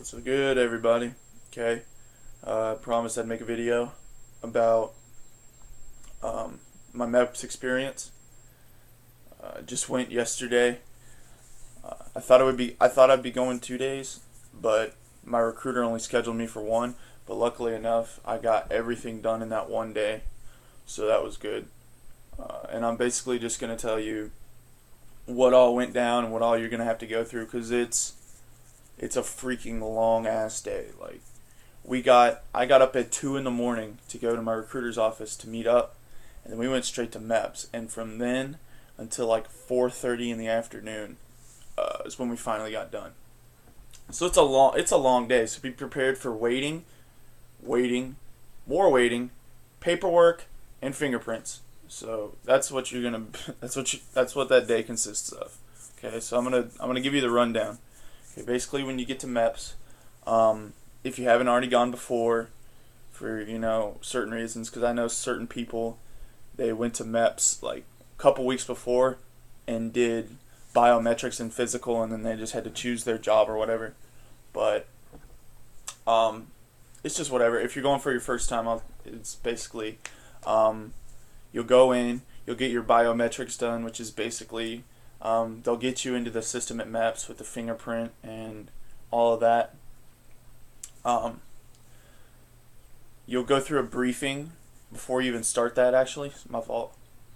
What's good, everybody? Okay, I promised I'd make a video about my MEPS experience. Just went yesterday. I thought I'd be going 2 days, but my recruiter only scheduled me for one. But luckily enough, I got everything done in that one day, so that was good. And I'm basically just gonna tell you what all went down and what all you're gonna have to go through, because it's a freaking long ass day. Like, I got up at 2 in the morning to go to my recruiter's office to meet up, and then we went straight to MEPS. And from then until like 4:30 in the afternoon is when we finally got done. So it's a long day. So be prepared for waiting, more waiting, paperwork, and fingerprints. So that's what you're gonna that's what that day consists of. Okay, so I'm gonna give you the rundown. Okay, basically, when you get to MEPS, if you haven't already gone before, for certain reasons, because I know certain people, they went to MEPS like a couple weeks before and did biometrics and physical, and then they just had to choose their job or whatever. But it's just whatever. If you're going for your first time, it's basically you'll go in, you'll get your biometrics done, which is basically they'll get you into the system at MEPS with the fingerprint and all of that. You'll go through a briefing before you even start that, actually. It's my fault.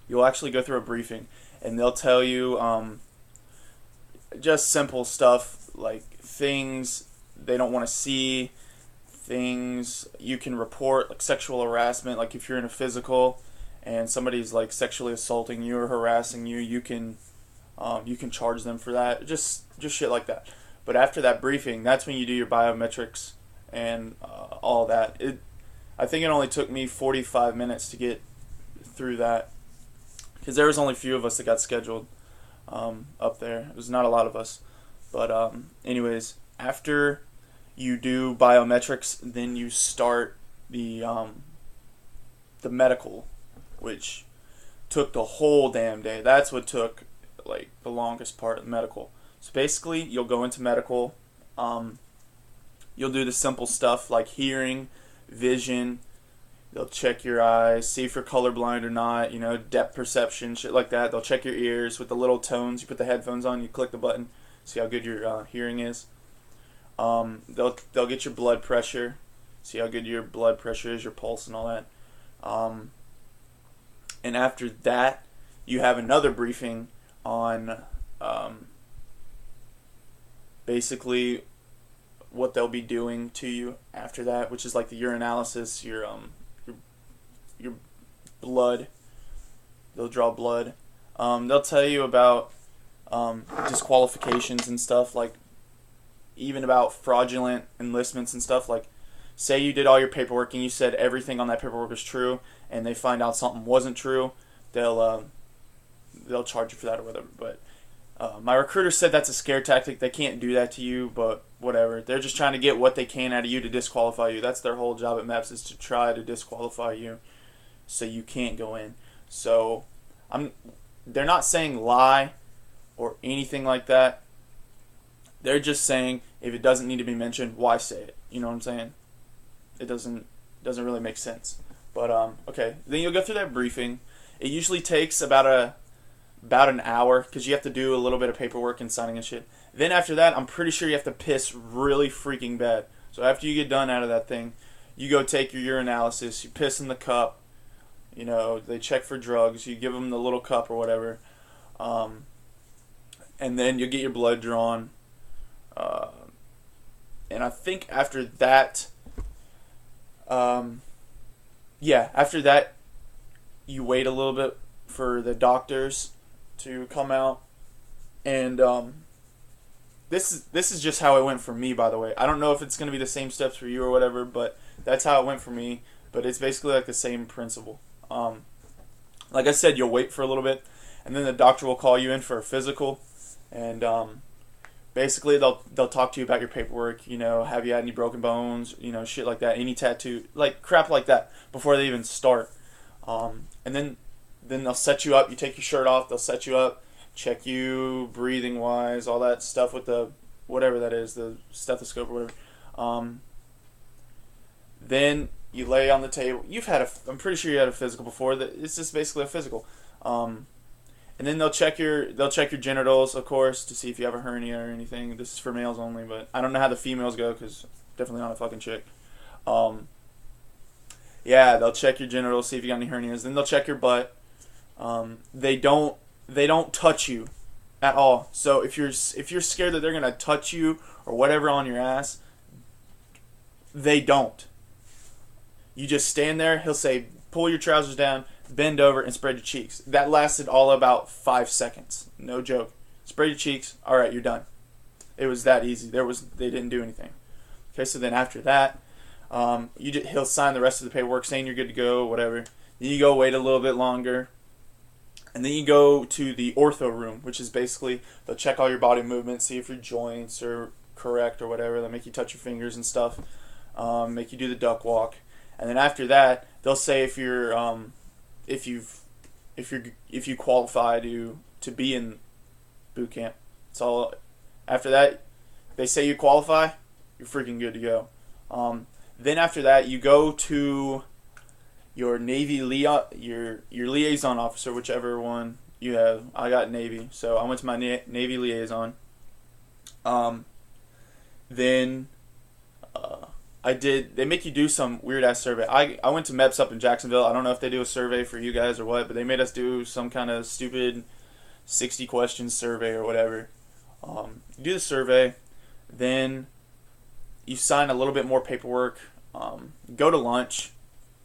You'll actually go through a briefing, and they'll tell you just simple stuff, like things they don't want to see, things you can report, like sexual harassment. Like if you're in a physical and somebody's like sexually assaulting you or harassing you, you can charge them for that. Just shit like that. But after that briefing, that's when you do your biometrics and all that. I think it only took me 45 minutes to get through that, because there was only a few of us that got scheduled up there. It was not a lot of us. But anyways, after you do biometrics, then you start the medical, which took the whole damn day. That's what took like the longest part of the medical. So basically, you'll go into medical. You'll do the simple stuff like hearing, vision. They'll check your eyes, see if you're colorblind or not. Depth perception, shit like that. They'll check your ears with the little tones. You put the headphones on, you click the button, see how good your hearing is. They'll get your blood pressure, see how good your blood pressure is, your pulse, and all that. And after that, you have another briefing on basically what they'll be doing to you after that, which is like the urinalysis, your blood. They'll draw blood. They'll tell you about disqualifications and stuff, like even about fraudulent enlistments and stuff. Like, say you did all your paperwork and you said everything on that paperwork was true, and they find out something wasn't true, they'll charge you for that or whatever. But my recruiter said that's a scare tactic. They can't do that to you, but whatever. They're just trying to get what they can out of you to disqualify you. That's their whole job at MEPS, is to try to disqualify you so you can't go in. So they're not saying lie or anything like that. They're just saying if it doesn't need to be mentioned, why say it? You know what I'm saying? It doesn't really make sense. But okay, then you'll go through that briefing. It usually takes about an hour, because you have to do a little bit of paperwork and signing and shit. Then after that, I'm pretty sure you have to piss really freaking bad. So after you get done out of that thing, you go take your urinalysis, you piss in the cup. They check for drugs. You give them the little cup or whatever. And then you get your blood drawn. And I think after that, after that, you wait a little bit for the doctors to come out. And this is just how it went for me, by the way. I don't know if it's going to be the same steps for you or whatever, but that's how it went for me. But it's basically like the same principle. Like I said, you'll wait for a little bit, and then the doctor will call you in for a physical, and basically they'll talk to you about your paperwork. Have you had any broken bones? Shit like that. Any tattoo, like crap like that, before they even start. And then they'll set you up. You take your shirt off. They'll set you up, check you breathing wise, all that stuff with the whatever that is, the stethoscope or whatever. Um, then you lay on the table. I'm pretty sure you had a physical before. It's just basically a physical. And then they'll check your genitals, of course, to see if you have a hernia or anything. This is for males only, but I don't know how the females go because definitely not a fucking chick. Yeah, they'll check your genitals, see if you got any hernias. Then they'll check your butt. They don't touch you at all. So if you're scared that they're gonna touch you or whatever on your ass, they don't. You just stand there. He'll say, pull your trousers down, bend over, and spread your cheeks. That lasted all about 5 seconds. No joke. Spread your cheeks. All right, you're done. It was that easy. They didn't do anything. Okay, so then after that, he'll sign the rest of the paperwork saying you're good to go, whatever. Then you go wait a little bit longer. And then you go to the ortho room, which is basically they'll check all your body movements, see if your joints are correct or whatever. They'll make you touch your fingers and stuff, make you do the duck walk, and then after that they'll say if you qualify to be in boot camp. It's all after that. They say you qualify, you're freaking good to go. Then after that you go to your Navy your liaison officer, whichever one you have. I got Navy, so I went to my Navy liaison. Then they make you do some weird ass survey. I went to MEPS up in Jacksonville. I don't know if they do a survey for you guys or what, but they made us do some kind of stupid 60 questions survey or whatever. You do the survey, then you sign a little bit more paperwork. Go to lunch.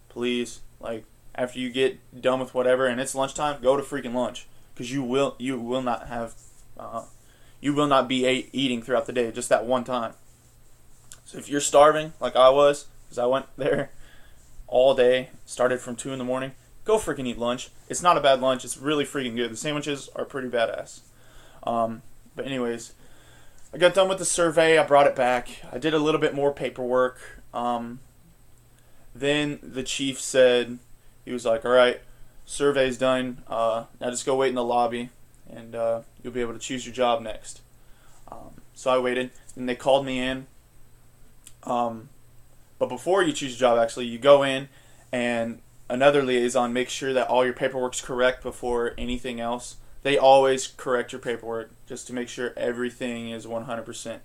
Please, like after you get done with whatever and it's lunchtime, go to freaking lunch because you will not be eating throughout the day, just that one time. So if you're starving like I was, because I went there all day, started from 2 in the morning, go freaking eat lunch. It's not a bad lunch. It's really freaking good. The sandwiches are pretty badass. But anyways, I got done with the survey. I brought it back. I did a little bit more paperwork. Then the chief said, he was like, all right, survey's done. Now just go wait in the lobby, and you'll be able to choose your job next. So I waited, and they called me in. But before you choose your job, actually, you go in, and another liaison makes sure that all your paperwork's correct before anything else. They always correct your paperwork just to make sure everything is 100%.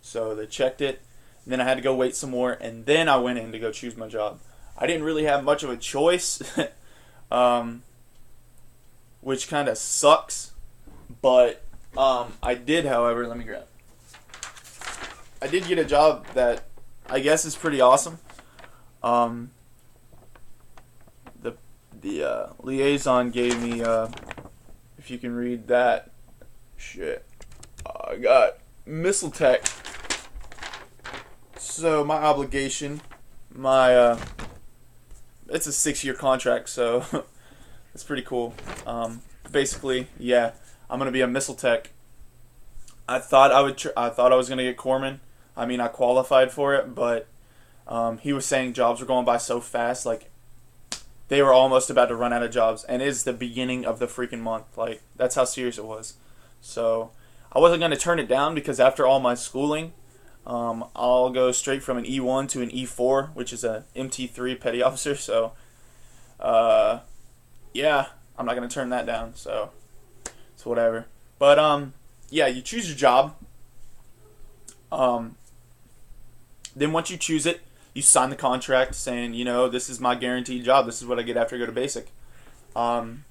So they checked it. Then I had to go wait some more, and then I went in to go choose my job. I didn't really have much of a choice, which kind of sucks. But I did, however, let me grab. I did get a job that I guess is pretty awesome. The liaison gave me, if you can read that, shit. I got missile tech. So my obligation, it's a 6-year contract, so it's pretty cool. Basically, yeah, I'm gonna be a missile tech. I thought I was gonna get corpsman. I mean, I qualified for it, but he was saying jobs were going by so fast, like they were almost about to run out of jobs, and it's the beginning of the freaking month. Like that's how serious it was. So I wasn't gonna turn it down because after all my schooling. I'll go straight from an E1 to an E4, which is a MT3 petty officer. So, yeah, I'm not gonna turn that down. So, it's whatever. But yeah, you choose your job. Then once you choose it, you sign the contract saying, you know, this is my guaranteed job. This is what I get after I go to basic. And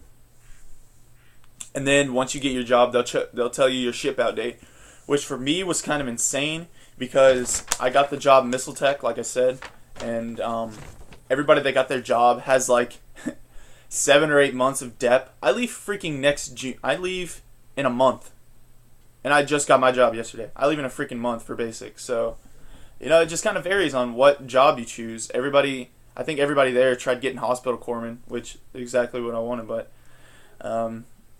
then once you get your job, they'll tell you your ship out date, which for me was kind of insane. Because I got the job missile tech, like I said, and everybody that got their job has like 7 or 8 months of dep. I leave freaking next June. I leave in a month, and I just got my job yesterday. I leave in a freaking month for basic. So, you know, it just kind of varies on what job you choose. I think everybody there tried getting hospital corpsman, which is exactly what I wanted. But,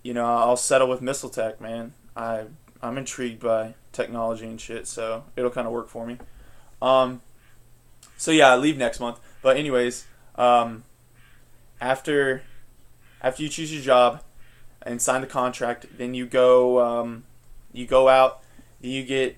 you know, I'll settle with missile tech, man. I'm intrigued by technology and shit, so it'll kind of work for me. So yeah, I leave next month. But anyways, after you choose your job and sign the contract, then you go out, then you get